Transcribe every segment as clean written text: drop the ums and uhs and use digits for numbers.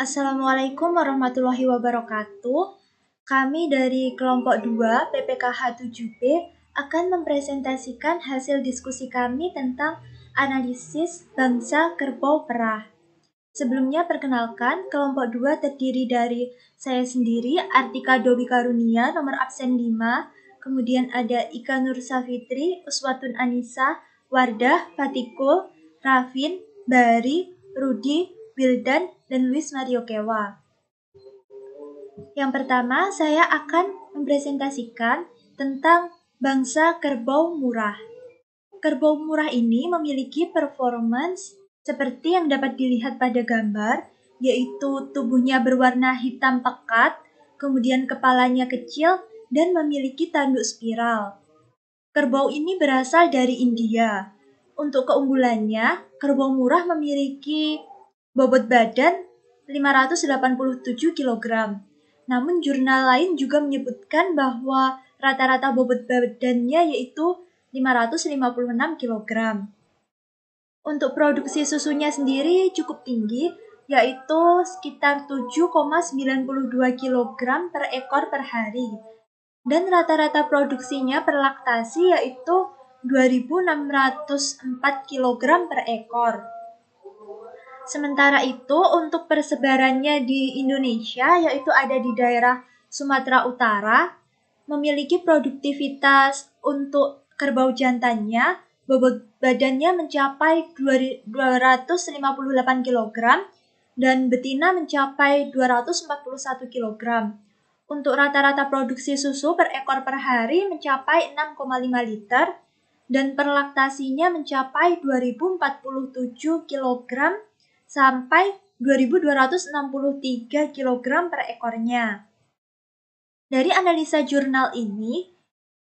Assalamualaikum warahmatullahi wabarakatuh. Kami dari kelompok 2 PPKH 7B akan mempresentasikan hasil diskusi kami tentang analisis bangsa kerbau perah. Sebelumnya perkenalkan, kelompok 2 terdiri dari saya sendiri, Artika Dowi Karunia, nomor absen 5, kemudian ada Ika Nur Safitri, Uswatun Anissa, Wardah, Fatikul, Rafin, Bari, Rudi, Wildan, dan Luis Mario Kewa. Yang pertama, saya akan mempresentasikan tentang bangsa kerbau murah. Kerbau murah ini memiliki performance seperti yang dapat dilihat pada gambar, yaitu tubuhnya berwarna hitam pekat, kemudian kepalanya kecil, dan memiliki tanduk spiral. Kerbau ini berasal dari India. Untuk keunggulannya, kerbau murah memiliki bobot badan 587 kg. Namun jurnal lain juga menyebutkan bahwa rata-rata bobot badannya yaitu 556 kg. Untuk produksi susunya sendiri cukup tinggi, yaitu sekitar 7,92 kg per ekor per hari. Dan rata-rata produksinya per laktasi yaitu 2.604 kg per ekor. Sementara itu, untuk persebarannya di Indonesia, yaitu ada di daerah Sumatera Utara, memiliki produktivitas untuk kerbau jantannya, bobot badannya mencapai 258 kg, dan betina mencapai 241 kg. Untuk rata-rata produksi susu per ekor per hari mencapai 6,5 liter, dan per laktasinya mencapai 2.047 kg sampai 2.263 kg per ekornya. Dari analisa jurnal ini,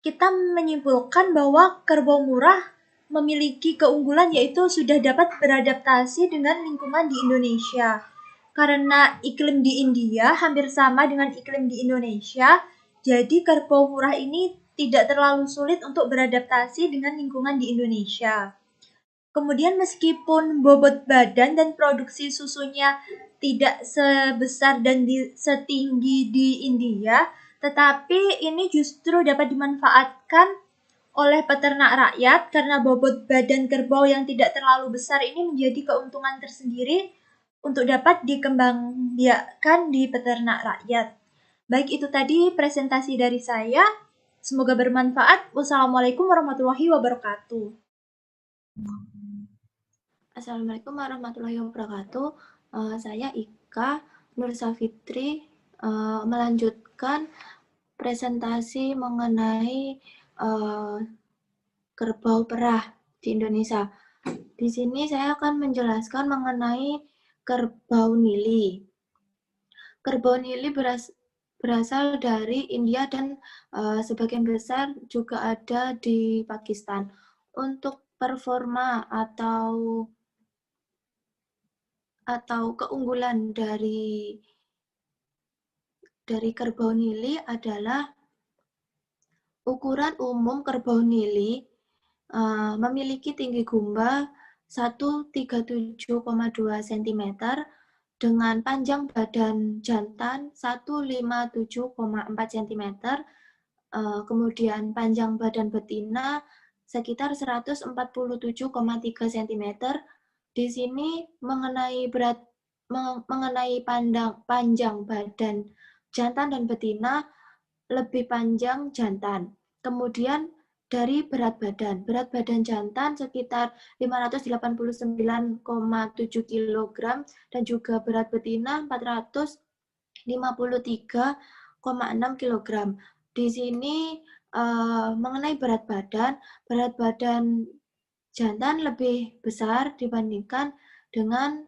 kita menyimpulkan bahwa kerbau murah memiliki keunggulan yaitu sudah dapat beradaptasi dengan lingkungan di Indonesia. Karena iklim di India hampir sama dengan iklim di Indonesia, jadi kerbau murah ini tidak terlalu sulit untuk beradaptasi dengan lingkungan di Indonesia. Kemudian meskipun bobot badan dan produksi susunya tidak sebesar dan setinggi di India, tetapi ini justru dapat dimanfaatkan oleh peternak rakyat karena bobot badan kerbau yang tidak terlalu besar ini menjadi keuntungan tersendiri untuk dapat dikembangbiakkan di peternak rakyat. Baik, itu tadi presentasi dari saya. Semoga bermanfaat. Wassalamualaikum warahmatullahi wabarakatuh. Assalamualaikum warahmatullahi wabarakatuh. Saya Ika Nur Safitri melanjutkan presentasi mengenai kerbau perah di Indonesia. Di sini saya akan menjelaskan mengenai kerbau nili. Kerbau nili berasal dari India dan sebagian besar juga ada di Pakistan. Untuk performa atau keunggulan dari kerbau nili adalah ukuran umum kerbau nili memiliki tinggi gumba 137,2 cm dengan panjang badan jantan 157,4 cm, kemudian panjang badan betina sekitar 147,3 cm. Di sini mengenai panjang badan jantan dan betina lebih panjang jantan. Kemudian dari berat badan jantan sekitar 589,7 kg dan juga berat betina 453,6 kg. Di sini mengenai berat badan jantan lebih besar dibandingkan dengan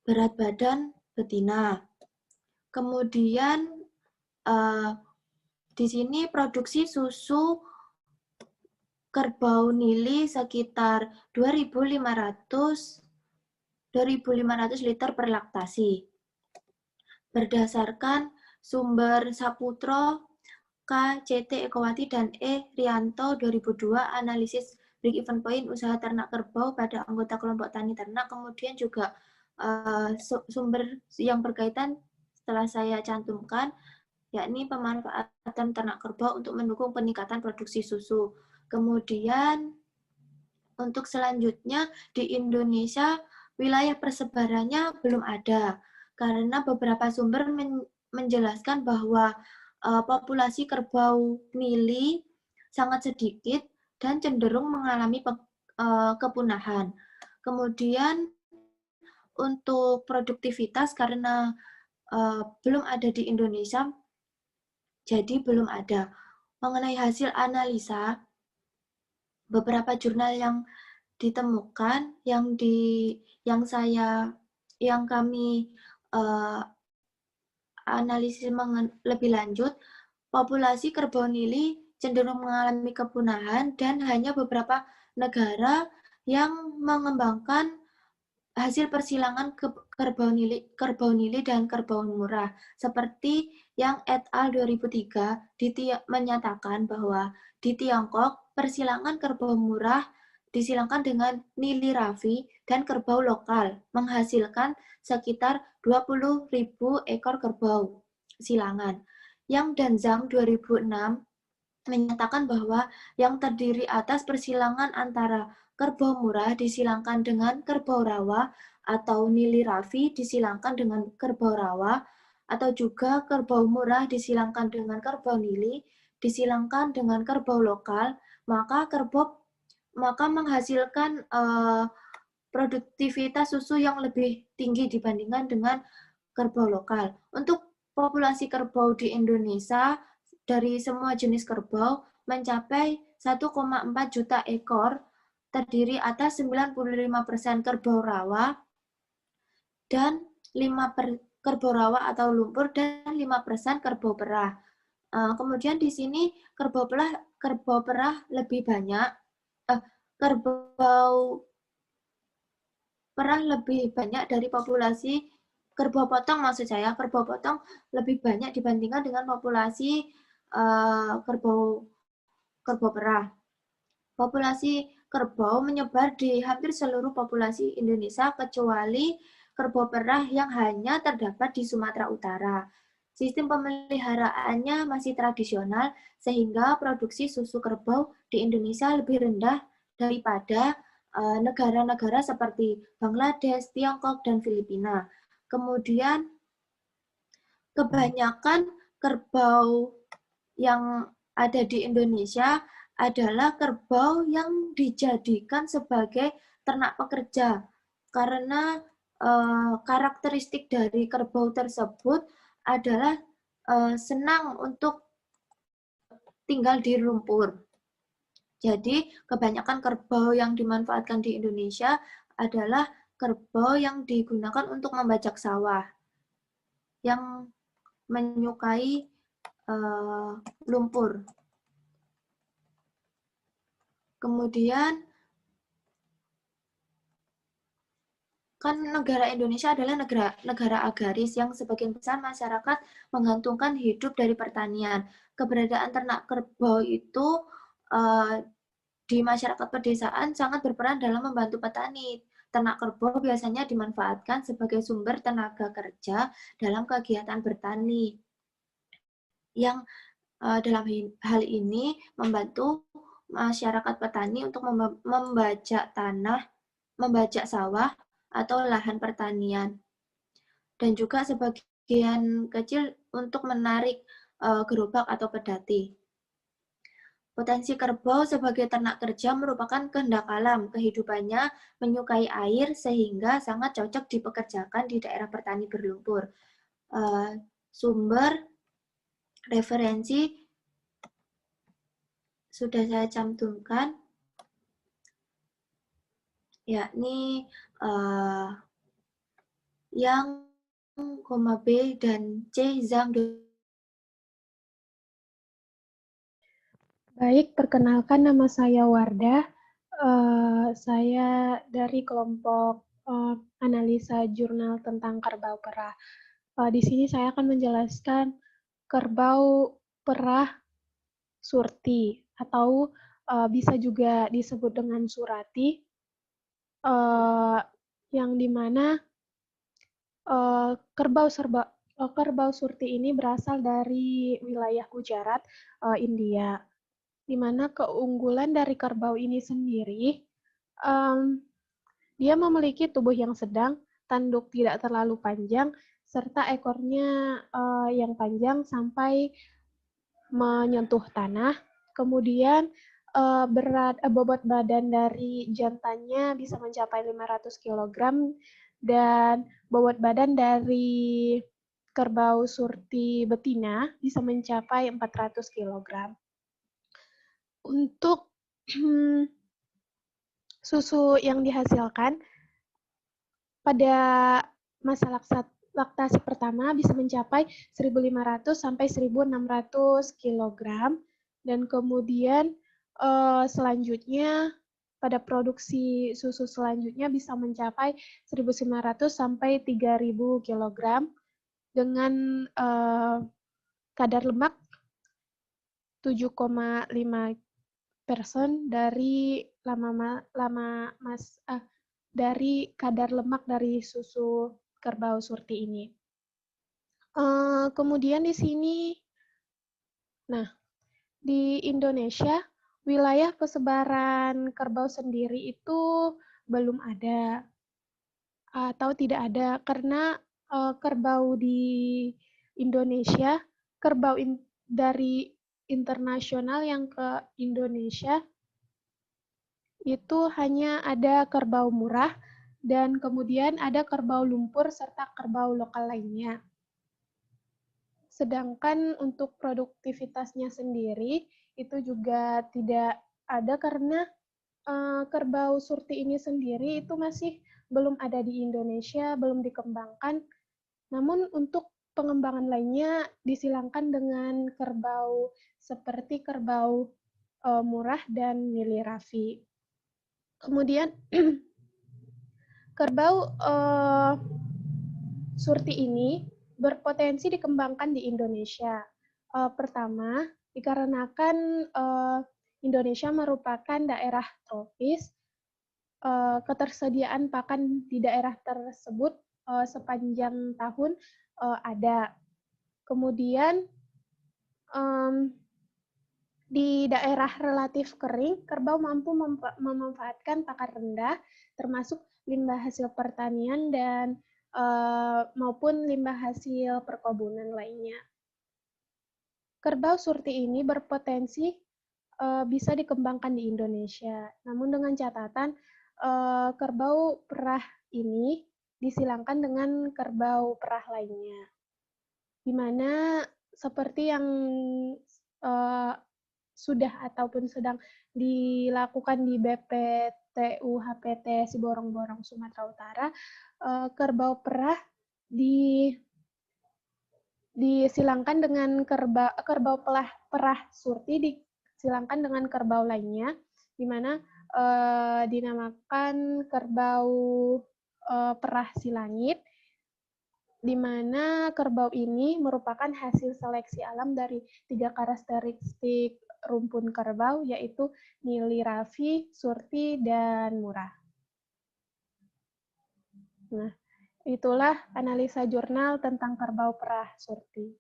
berat badan betina. Kemudian di sini produksi susu kerbau nili sekitar 2.500 liter per laktasi. Berdasarkan sumber Saputro, K, CT, Ekowati, dan E, Rianto 2002, analisis break-even point usaha ternak kerbau pada anggota kelompok tani ternak, kemudian juga sumber yang berkaitan setelah saya cantumkan, yakni pemanfaatan ternak kerbau untuk mendukung peningkatan produksi susu. Kemudian untuk selanjutnya di Indonesia wilayah persebarannya belum ada karena beberapa sumber menjelaskan bahwa populasi kerbau nili sangat sedikit dan cenderung mengalami kepunahan. Kemudian untuk produktivitas karena belum ada di Indonesia, jadi belum ada. Mengenai hasil analisa, beberapa jurnal yang ditemukan, yang kami analisis lebih lanjut, populasi kerbau nili cenderung mengalami kepunahan dan hanya beberapa negara yang mengembangkan hasil persilangan kerbau nili dan kerbau murah. Seperti yang et al. 2003 menyatakan bahwa di Tiongkok persilangan kerbau murah disilangkan dengan nili rafi dan kerbau lokal, menghasilkan sekitar 20.000 ekor kerbau silangan. Yang Danzang 2006 menyatakan bahwa yang terdiri atas persilangan antara kerbau murah disilangkan dengan kerbau rawa atau nili rafi disilangkan dengan kerbau rawa atau juga kerbau murah disilangkan dengan kerbau nili disilangkan dengan kerbau lokal, maka menghasilkan produktivitas susu yang lebih tinggi dibandingkan dengan kerbau lokal. Untuk populasi kerbau di Indonesia dari semua jenis kerbau mencapai 1,4 juta ekor, terdiri atas 95% kerbau rawa dan kerbau rawa atau lumpur dan 5% kerbau perah. Kemudian di sini kerbau perah lebih banyak, kerbau perah lebih banyak dari populasi kerbau potong, maksud saya kerbau potong lebih banyak dibandingkan dengan populasi kerbau perah. Populasi kerbau menyebar di hampir seluruh populasi Indonesia kecuali kerbau perah yang hanya terdapat di Sumatera Utara. Sistem pemeliharaannya masih tradisional sehingga produksi susu kerbau di Indonesia lebih rendah daripada negara-negara seperti Bangladesh, Tiongkok, dan Filipina. Kemudian kebanyakan kerbau yang ada di Indonesia adalah kerbau yang dijadikan sebagai ternak pekerja karena karakteristik dari kerbau tersebut adalah senang untuk tinggal di lumpur. Jadi kebanyakan kerbau yang dimanfaatkan di Indonesia adalah kerbau yang digunakan untuk membajak sawah, yang menyukai lumpur. Kemudian kan negara Indonesia adalah negara agraris yang sebagian besar masyarakat menggantungkan hidup dari pertanian. Keberadaan ternak kerbau itu di masyarakat pedesaan sangat berperan dalam membantu petani. Ternak kerbau biasanya dimanfaatkan sebagai sumber tenaga kerja dalam kegiatan bertani, yang dalam hal ini membantu masyarakat petani untuk membajak tanah, membajak sawah, atau lahan pertanian. Dan juga sebagian kecil untuk menarik gerobak atau pedati. Potensi kerbau sebagai ternak kerja merupakan kehendak alam. Kehidupannya menyukai air sehingga sangat cocok dipekerjakan di daerah pertani berlumpur. Sumber referensi sudah saya cantumkan, yakni yang B dan C Zhang. Baik, perkenalkan nama saya Wardah. Saya dari kelompok analisa jurnal tentang kerbau perah. Di sini saya akan menjelaskan kerbau perah surti atau bisa juga disebut dengan surati, yang dimana Kerbau surti ini berasal dari wilayah Gujarat, India, di mana keunggulan dari kerbau ini sendiri, dia memiliki tubuh yang sedang, tanduk tidak terlalu panjang, serta ekornya yang panjang sampai menyentuh tanah. Kemudian bobot badan dari jantannya bisa mencapai 500 kg dan bobot badan dari kerbau surti betina bisa mencapai 400 kg. Untuk susu yang dihasilkan pada masa laktasi pertama bisa mencapai 1.500 sampai 1.600 kg dan kemudian selanjutnya pada produksi susu selanjutnya bisa mencapai 1.900 sampai 3.000 kg dengan kadar lemak 7,5% dari dari kadar lemak dari susu kerbau surti ini. Kemudian di sini, nah di Indonesia wilayah persebaran kerbau sendiri itu belum ada atau tidak ada karena kerbau di Indonesia, kerbau dari internasional yang ke Indonesia itu hanya ada kerbau murah dan kemudian ada kerbau lumpur serta kerbau lokal lainnya. Sedangkan untuk produktivitasnya sendiri itu juga tidak ada karena kerbau surti ini sendiri itu masih belum ada di Indonesia, belum dikembangkan. Namun untuk pengembangan lainnya disilangkan dengan kerbau seperti kerbau murah dan nili Raffi. Kemudian kerbau surti ini berpotensi dikembangkan di Indonesia. Pertama, dikarenakan Indonesia merupakan daerah tropis, ketersediaan pakan di daerah tersebut sepanjang tahun ada. Kemudian di daerah relatif kering, kerbau mampu memanfaatkan pakan rendah, termasuk limbah hasil pertanian dan maupun limbah hasil perkebunan lainnya. Kerbau surti ini berpotensi bisa dikembangkan di Indonesia, namun dengan catatan kerbau perah ini disilangkan dengan kerbau perah lainnya, di mana seperti yang sudah ataupun sedang dilakukan di BPTU HPT Siborong-Borong Sumatera Utara, kerbau perah disilangkan dengan kerbau perah surti disilangkan dengan kerbau lainnya, di mana dinamakan kerbau perah silangit, di mana kerbau ini merupakan hasil seleksi alam dari 3 karakteristik rumpun kerbau, yaitu nili Raffi, surti, dan murah. Nah, itulah analisa jurnal tentang kerbau perah surti.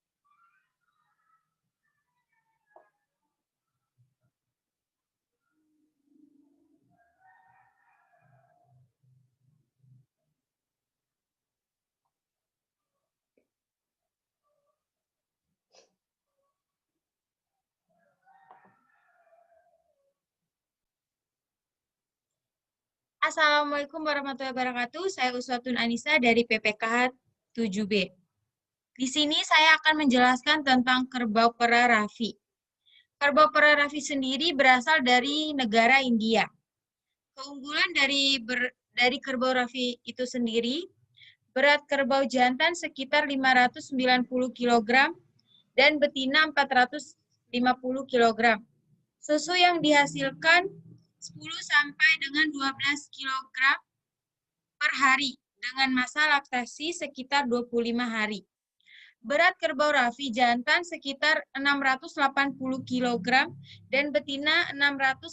Assalamualaikum warahmatullahi wabarakatuh. Saya Uswatun Anissa dari PPKH 7B. Di sini saya akan menjelaskan tentang kerbau perah Raffi. Kerbau perah Raffi sendiri berasal dari negara India. Keunggulan dari kerbau Raffi itu sendiri, berat kerbau jantan sekitar 590 kg dan betina 450 kg. Susu yang dihasilkan 10 sampai dengan 12 kg per hari dengan masa laktasi sekitar 25 hari. Berat kerbau Raffi jantan sekitar 680 kg dan betina 630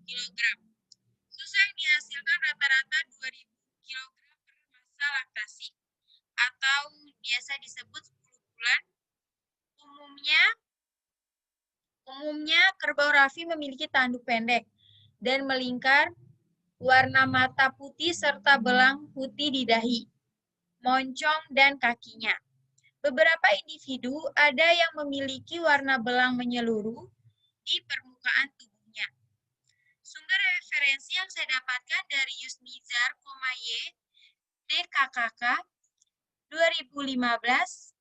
kg. Susu yang dihasilkan rata-rata 2.000 kg per masa laktasi. Kerbau Raffi memiliki tanduk pendek dan melingkar, warna mata putih serta belang putih di dahi, moncong, dan kakinya. Beberapa individu ada yang memiliki warna belang menyeluruh di permukaan tubuhnya. Sumber referensi yang saya dapatkan dari Yusnizar, Y, DKKK, 2015,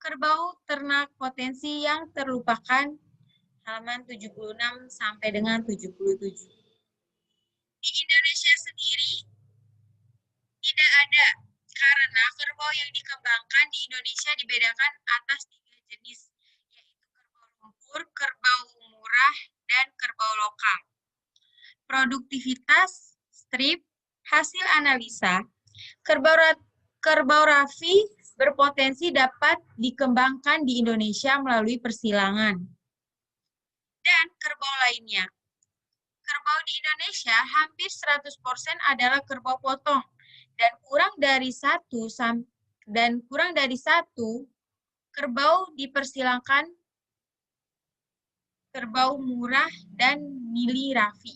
Kerbau Ternak Potensi yang Terlupakan, halaman 76 sampai dengan 77. Di Indonesia sendiri tidak ada, karena kerbau yang dikembangkan di Indonesia dibedakan atas 3 jenis, yaitu kerbau lumpur, kerbau murah, dan kerbau lokal. Produktivitas strip, hasil analisa, kerbau Raffi berpotensi dapat dikembangkan di Indonesia melalui persilangan. Dan kerbau lainnya. Kerbau di Indonesia hampir 100% adalah kerbau potong dan kurang dari satu kerbau dipersilakan kerbau murah dan Nili Raffi.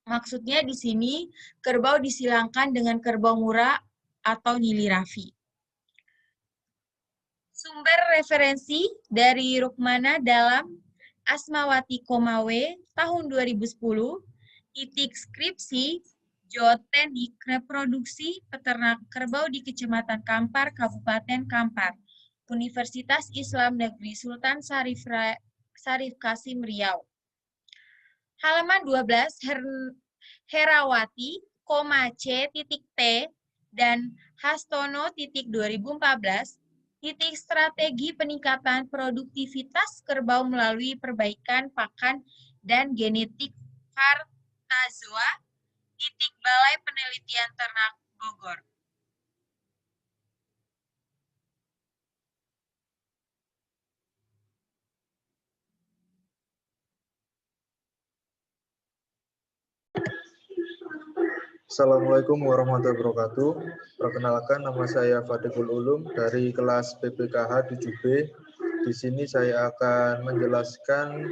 Maksudnya di sini kerbau disilangkan dengan kerbau murah atau Nili Raffi. Sumber referensi dari Rukmana dalam Asmawati Komawe tahun 2010, titik skripsi Geoteknik Reproduksi Peternak Kerbau di Kecamatan Kampar, Kabupaten Kampar, Universitas Islam Negeri Sultan Syarif Qasim Riau. Halaman 12, Herawati, C.T, dan Hastono, 2014, titik strategi peningkatan produktivitas kerbau melalui perbaikan pakan dan genetik Fartazoa, titik Balai Penelitian Ternak Bogor. Assalamualaikum warahmatullahi wabarakatuh. Perkenalkan, nama saya Fadikul Ulum dari kelas PPKH 7B. Di sini saya akan menjelaskan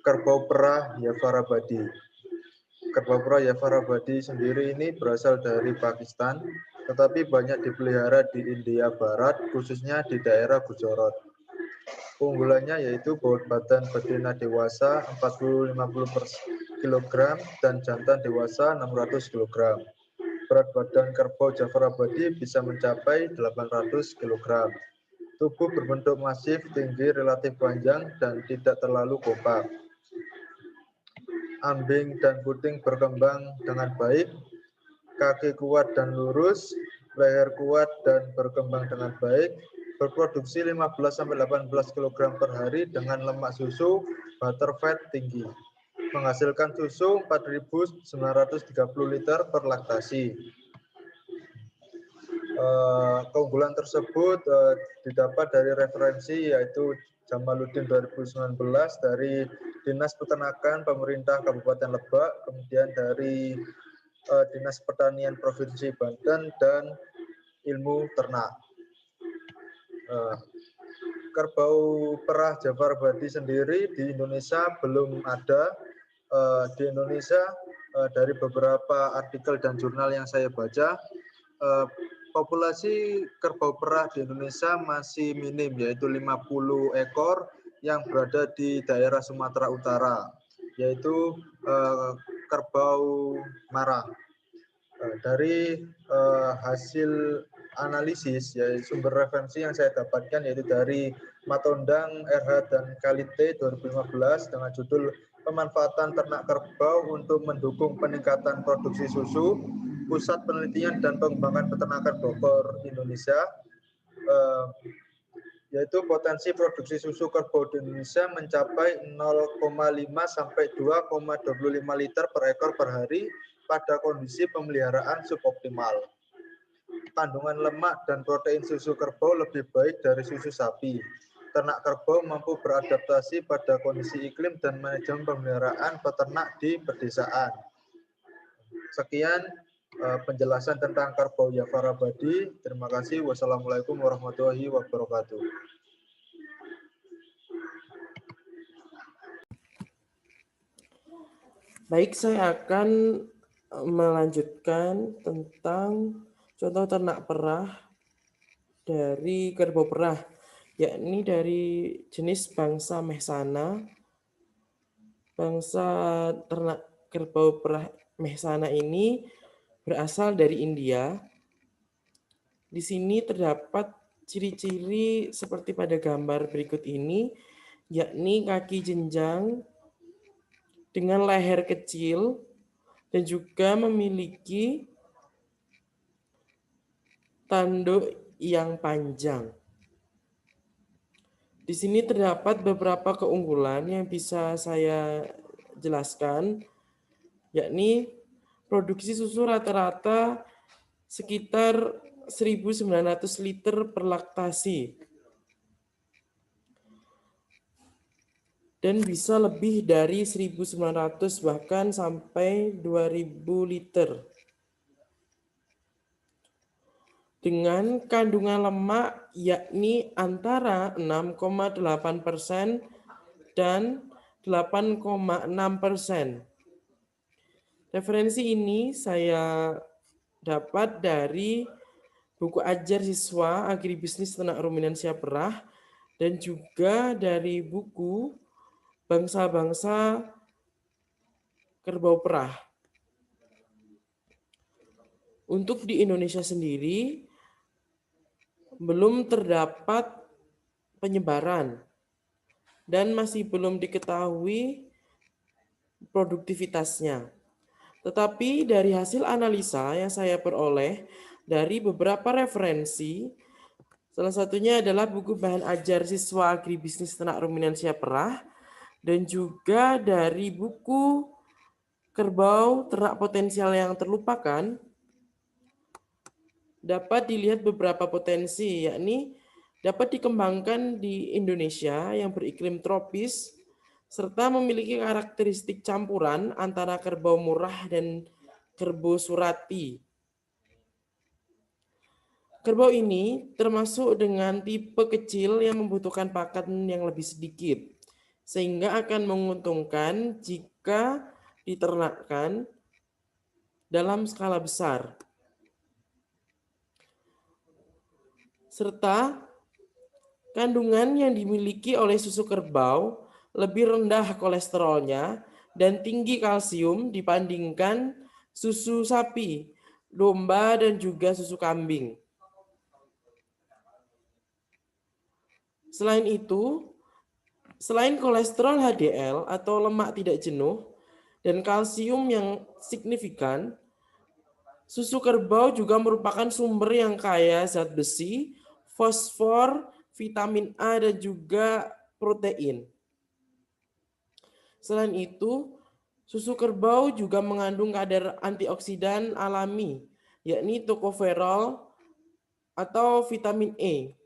kerbau perah Jafarabadi. Kerbau perah Jafarabadi sendiri ini berasal dari Pakistan, tetapi banyak dipelihara di India Barat, khususnya di daerah Gujarat. Keunggulannya yaitu bobot badan betina dewasa 40-50 per kilogram dan jantan dewasa 600 kg. Berat badan kerbau Jafarabadi bisa mencapai 800 kg. Tubuh berbentuk masif, tinggi, relatif panjang, dan tidak terlalu kompak. Ambing dan puting berkembang dengan baik, kaki kuat dan lurus, leher kuat dan berkembang dengan baik, berproduksi 15-18 kg per hari dengan lemak susu, butterfat tinggi. Menghasilkan susu 4.930 liter per laktasi. Keunggulan tersebut didapat dari referensi yaitu Jamaluddin 2019 dari Dinas Peternakan Pemerintah Kabupaten Lebak, kemudian dari Dinas Pertanian Provinsi Banten, dan Ilmu Ternak. Kerbau perah Jafarabadi sendiri di Indonesia belum ada. Di Indonesia dari beberapa artikel dan jurnal yang saya baca, populasi kerbau perah di Indonesia masih minim, yaitu 50 ekor yang berada di daerah Sumatera Utara, yaitu kerbau marang. Dari hasil analisis, yaitu sumber referensi yang saya dapatkan yaitu dari Matondang, RH, dan Kalite 2015 dengan judul Pemanfaatan Ternak Kerbau untuk Mendukung Peningkatan Produksi Susu, Pusat Penelitian dan Pengembangan Peternakan Bogor, Indonesia, yaitu potensi produksi susu kerbau di Indonesia mencapai 0,5 sampai 2,25 liter per ekor per hari pada kondisi pemeliharaan suboptimal. Kandungan lemak dan protein susu kerbau lebih baik dari susu sapi. Ternak kerbau mampu beradaptasi pada kondisi iklim dan manajemen pemeliharaan peternak di pedesaan. Sekian penjelasan tentang kerbau Jafarabadi. Terima kasih. Wassalamualaikum warahmatullahi wabarakatuh. Baik, saya akan melanjutkan tentang contoh ternak perah dari kerbau perah, yakni dari jenis bangsa Mehsana. Bangsa ternak kerbau perah Mehsana ini berasal dari India. Di sini terdapat ciri-ciri seperti pada gambar berikut ini, yakni kaki jenjang dengan leher kecil dan juga memiliki tanduk yang panjang. Di sini terdapat beberapa keunggulan yang bisa saya jelaskan, yakni produksi susu rata-rata sekitar 1.900 liter per laktasi dan bisa lebih dari 1.900 bahkan sampai 2.000 liter. Dengan kandungan lemak yakni antara 6,8% dan 8,6%. Referensi ini saya dapat dari buku ajar siswa agribisnis ternak ruminansia perah dan juga dari buku bangsa-bangsa kerbau perah. Untuk di Indonesia sendiri belum terdapat penyebaran dan masih belum diketahui produktivitasnya. Tetapi dari hasil analisa yang saya peroleh dari beberapa referensi, salah satunya adalah buku bahan ajar siswa agribisnis ternak ruminansia perah dan juga dari buku kerbau ternak potensial yang terlupakan, dapat dilihat beberapa potensi, yakni dapat dikembangkan di Indonesia yang beriklim tropis serta memiliki karakteristik campuran antara kerbau murah dan kerbau surati. Kerbau ini termasuk dengan tipe kecil yang membutuhkan pakan yang lebih sedikit, sehingga akan menguntungkan jika diternakkan dalam skala besar. Serta kandungan yang dimiliki oleh susu kerbau lebih rendah kolesterolnya dan tinggi kalsium dibandingkan susu sapi, domba, dan juga susu kambing. Selain itu, selain kolesterol HDL atau lemak tidak jenuh dan kalsium yang signifikan, susu kerbau juga merupakan sumber yang kaya zat besi, fosfor, vitamin A, dan juga protein. Selain itu, susu kerbau juga mengandung kadar antioksidan alami, yakni tokoferol atau vitamin E.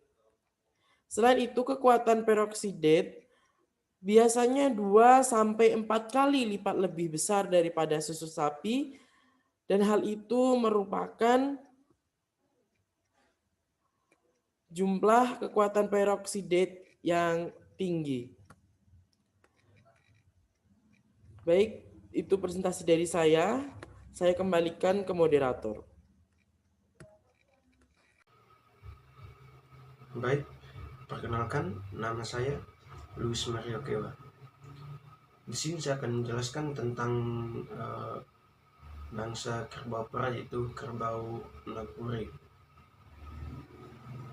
Selain itu, kekuatan peroksidat biasanya 2-4 kali lipat lebih besar daripada susu sapi, dan hal itu merupakan jumlah kekuatan peroksidat yang tinggi. Baik, itu presentasi dari saya. Saya kembalikan ke moderator. Baik, perkenalkan, nama saya Luis Mario Kewa. Di sini saya akan menjelaskan tentang bangsa kerbau perah, yaitu kerbau nagpuri.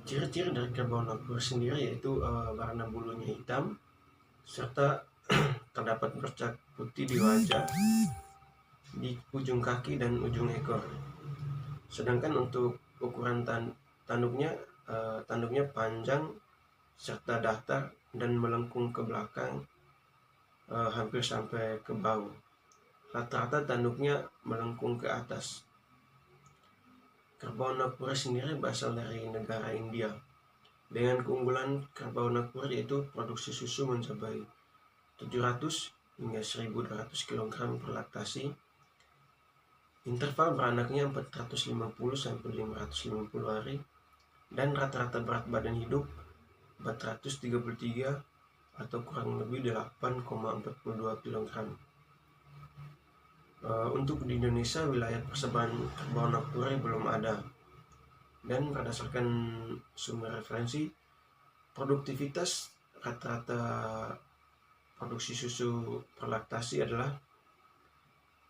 Ciri-ciri dari kerbau nagpuri sendiri yaitu warna bulunya hitam serta terdapat bercak putih di wajah, di ujung kaki dan ujung ekor. Sedangkan untuk ukuran tanduknya panjang serta datar dan melengkung ke belakang hampir sampai ke bahu. Rata-rata tanduknya melengkung ke atas. Kerbau nagpuri sendiri berasal dari negara India. Dengan keunggulan kerbau nagpuri yaitu produksi susu mencapai 700 hingga 1.200 kg per laktasi. Interval beranaknya 450 sampai 550 hari dan rata-rata berat badan hidup 433 atau kurang lebih 8,42 kg. Untuk di Indonesia, wilayah persebaran kerbau anak puri belum ada. Dan berdasarkan sumber referensi, produktivitas rata-rata produksi susu per laktasi adalah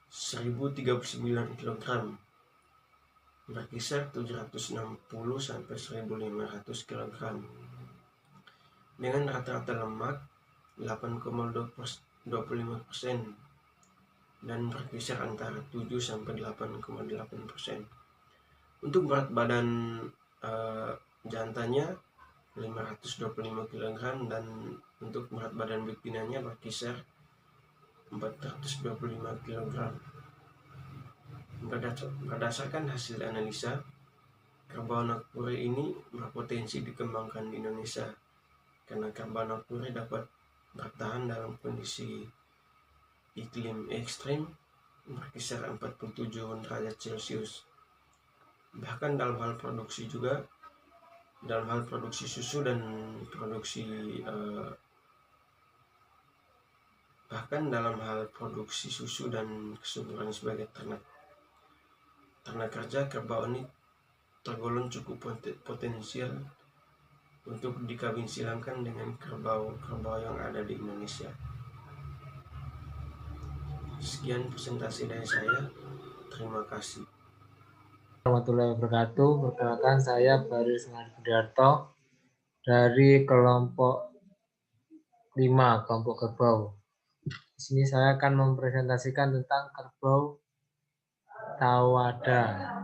1039 kg, berkisar 760 sampai 1500 kg, dengan rata-rata lemak 8,25% dan berkisar antara 7 sampai 8,8%. Untuk berat badan jantannya 525 kg dan untuk berat badan betinanya berkisar 425 kg. Berdasarkan hasil analisa, kerbau anak puri ini berpotensi dikembangkan di Indonesia karena kerbau anak puri dapat bertahan dalam kondisi iklim ekstrim berkisar 47 derajat Celcius. Bahkan dalam hal produksi juga, dalam hal produksi susu dan produksi susu dan kesuburan sebagai ternak kerja, kerbau ini tergolong cukup potensial untuk dikawin silangkan dengan kerbau yang ada di Indonesia. Sekian presentasi dari saya. Terima kasih. Warahmatullahi wabarakatuh. Perkenalkan, saya Baru Sengar Budiarto dari kelompok 5, kelompok kerbau. Di sini saya akan mempresentasikan tentang kerbau tawada,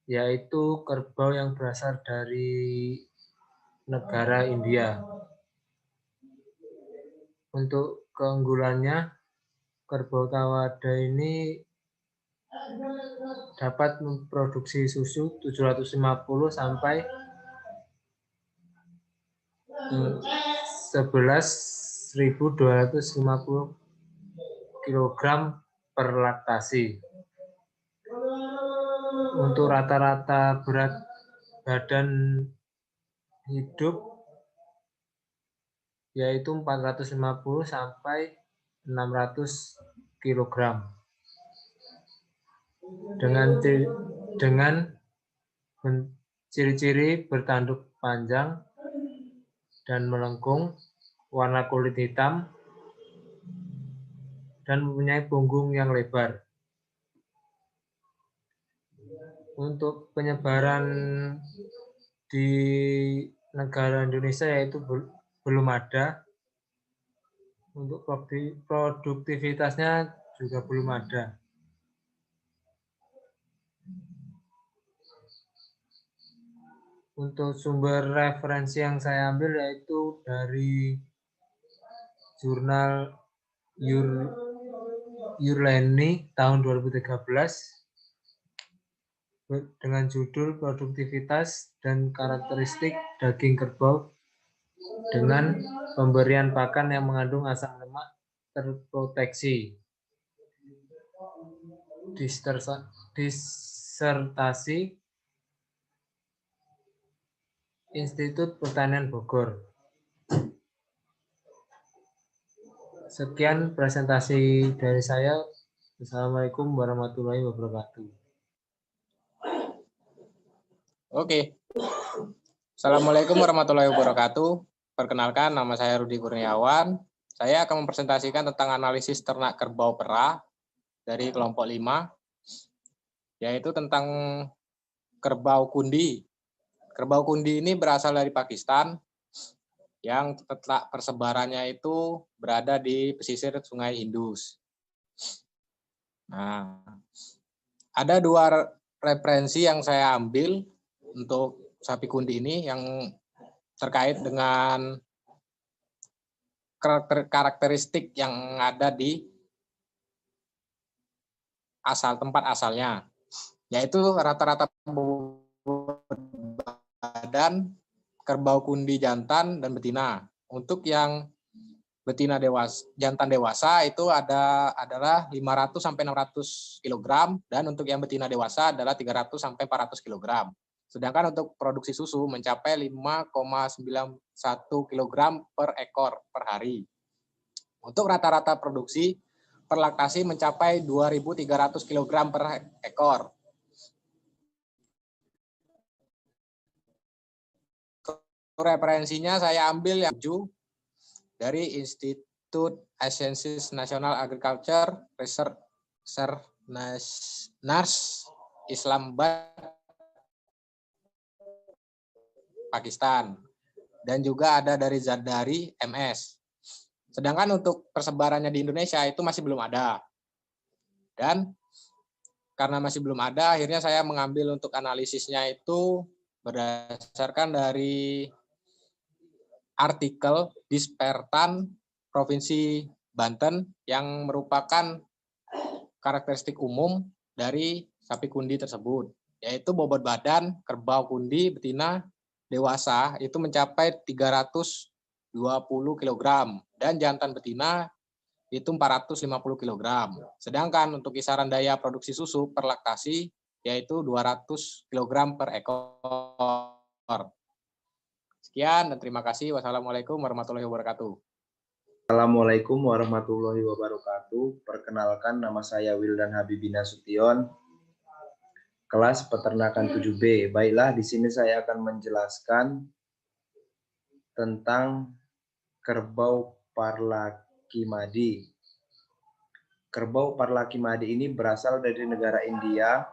yaitu kerbau yang berasal dari negara India. Untuk keunggulannya, kerbau tawada ini dapat memproduksi susu 750 sampai 11.250 kg per laktasi. Untuk rata-rata berat badan hidup yaitu 450 sampai 600 kg. Dengan ciri-ciri bertanduk panjang dan melengkung, warna kulit hitam, dan mempunyai punggung yang lebar. Untuk penyebaran di negara Indonesia yaitu belum ada. Untuk produktivitasnya juga belum ada. Untuk sumber referensi yang saya ambil yaitu dari jurnal Yurleni tahun 2013 dengan judul Produktivitas dan Karakteristik Daging Kerbau dengan pemberian pakan yang mengandung asam lemak terproteksi. Disertasi Institut Pertanian Bogor. Sekian presentasi dari saya. Assalamualaikum warahmatullahi wabarakatuh. Oke. Assalamualaikum warahmatullahi wabarakatuh. Perkenalkan, nama saya Rudi Kurniawan. Saya akan mempresentasikan tentang analisis ternak kerbau perah dari kelompok 5, yaitu tentang kerbau kundi. Kerbau kundi ini berasal dari Pakistan, yang letak persebarannya itu berada di pesisir Sungai Indus. Nah, ada 2 referensi yang saya ambil untuk sapi kundi ini yang terkait dengan karakteristik yang ada di tempat asalnya, yaitu rata-rata badan kerbau kundi jantan dan betina. Untuk yang betina jantan dewasa itu adalah 500 sampai 600 kg dan untuk yang betina dewasa adalah 300 sampai 400 kg. Sedangkan untuk produksi susu mencapai 5,91 kg per ekor per hari. Untuk rata-rata produksi per laktasi mencapai 2.300 kg per ekor. Referensinya saya ambil yang 7 dari Institut Sciences National Agriculture Research NARS Islamabad, Pakistan, dan juga ada dari Zadari MS. Sedangkan untuk persebarannya di Indonesia itu masih belum ada. Dan karena masih belum ada, akhirnya saya mengambil untuk analisisnya itu berdasarkan dari artikel Dispertan Provinsi Banten yang merupakan karakteristik umum dari sapi kundi tersebut, yaitu bobot badan kerbau kundi betina dewasa itu mencapai 320 kg dan jantan betina itu 450 kg. Sedangkan untuk kisaran daya produksi susu per laktasi yaitu 200 kg per ekor. Sekian dan terima kasih. Wassalamualaikum warahmatullahi wabarakatuh. Assalamualaikum warahmatullahi wabarakatuh. Perkenalkan, nama saya Wildan Habibi Nasution, kelas peternakan 7B. Baiklah, di sini saya akan menjelaskan tentang kerbau Parlaki-Madi. Kerbau Parlaki-Madi ini berasal dari negara India.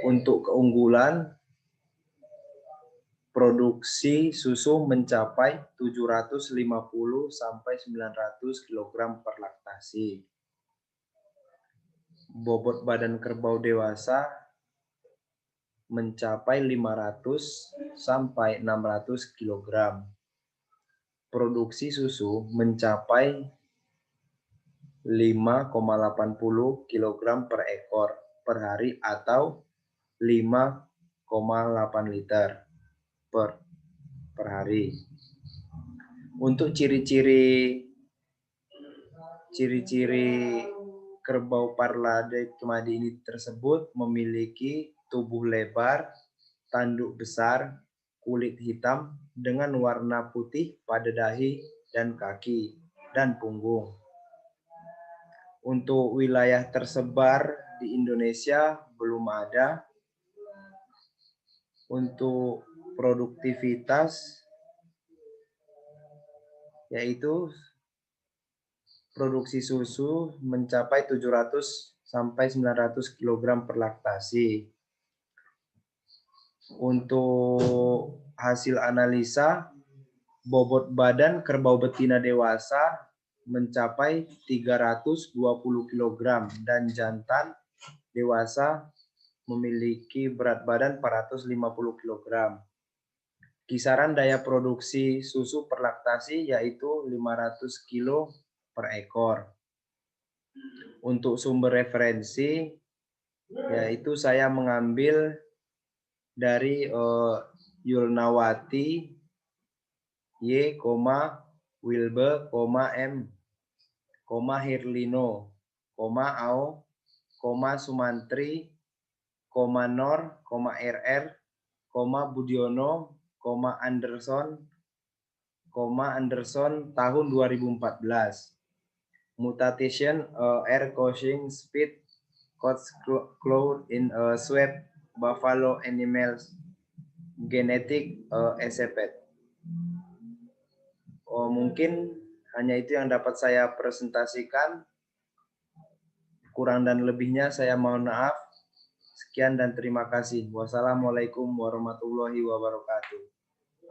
Untuk keunggulan, produksi susu mencapai 750 sampai 900 kg per laktasi. Bobot badan kerbau dewasa mencapai 500 sampai 600 kg. Produksi susu mencapai 5,80 kg per ekor per hari atau 5,8 liter per hari. Untuk ciri-ciri kerbau Parlaki-Madi ini tersebut memiliki tubuh lebar, tanduk besar, kulit hitam dengan warna putih pada dahi dan kaki dan punggung. Untuk wilayah tersebar di Indonesia belum ada. Untuk produktivitas yaitu produksi susu mencapai 700 sampai 900 kg per laktasi. Untuk hasil analisa, bobot badan kerbau betina dewasa mencapai 320 kg dan jantan dewasa memiliki berat badan 450 kg. Kisaran daya produksi susu per laktasi yaitu 500 kg per ekor. Untuk sumber referensi yaitu saya mengambil dari Yulnawati Y, Wilbe, M, Hirlino, Ao, Sumantri, Nor, RR, Budiono, Anderson tahun 2014. Mutation air coughing speed cause cloud in swab buffalo animals genetic escaped. Mungkin hanya itu yang dapat saya presentasikan. Kurang dan lebihnya saya mohon maaf. Sekian dan terima kasih. Wassalamualaikum warahmatullahi wabarakatuh.